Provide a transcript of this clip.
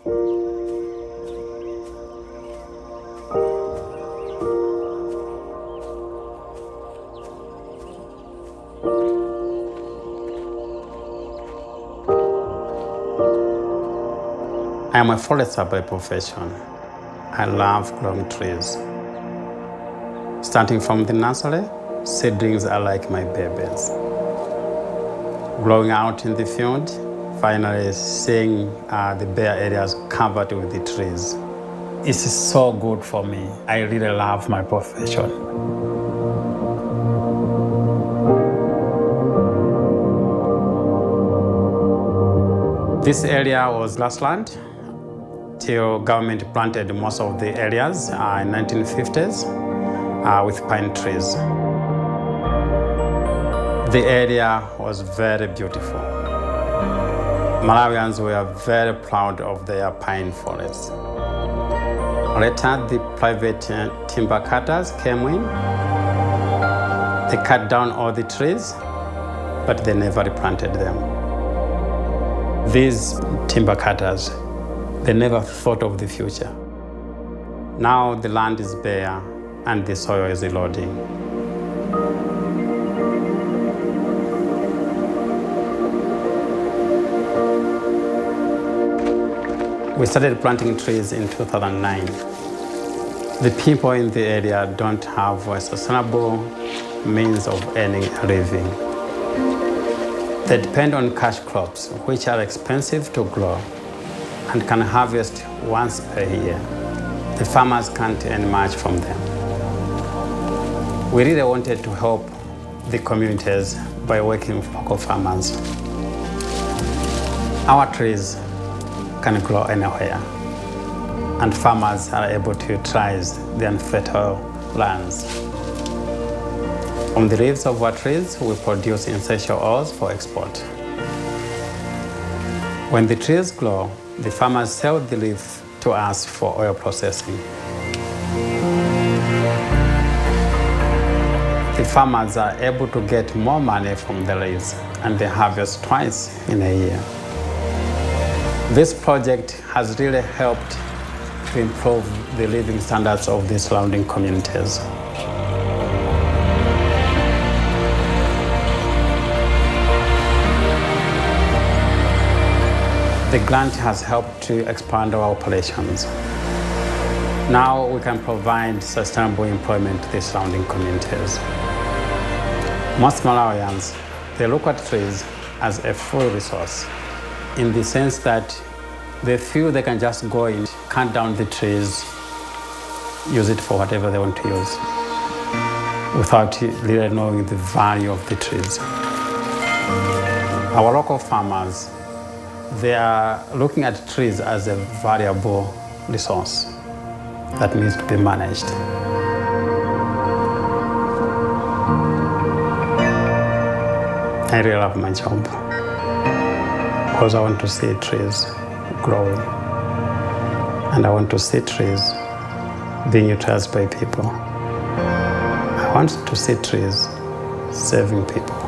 I am a forester by profession. I love growing trees. Starting from the nursery, seedlings are like my babies. Growing out in the field, finally seeing the bare areas covered with the trees. It's so good for me. I really love my profession. This area was grassland till government planted most of the areas in 1950s with pine trees. The area was very beautiful. Malawians were very proud of their pine forests. Later, the private timber cutters came in. They cut down all the trees, but they never replanted them. These timber cutters, they never thought of the future. Now the land is bare and the soil is eroding. We started planting trees in 2009. The people in the area don't have a sustainable means of earning a living. They depend on cash crops, which are expensive to grow and can harvest once per year. The farmers can't earn much from them. We really wanted to help the communities by working with local farmers. Our trees can grow anywhere, and farmers are able to utilize the unfertile lands. From the leaves of our trees, we produce essential oils for export. When the trees grow, the farmers sell the leaf to us for oil processing. The farmers are able to get more money from the leaves, and they harvest twice in a year. This project has really helped to improve the living standards of the surrounding communities. The grant has helped to expand our operations. Now we can provide sustainable employment to the surrounding communities. Most Malawians, they look at trees as a full resource, in the sense that they feel they can just go in, cut down the trees, use it for whatever they want to use, without really knowing the value of the trees. Our local farmers, they are looking at trees as a valuable resource that needs to be managed. I really love my job because I want to see trees growing, and I want to see trees being utilized by people. I want to see trees saving people.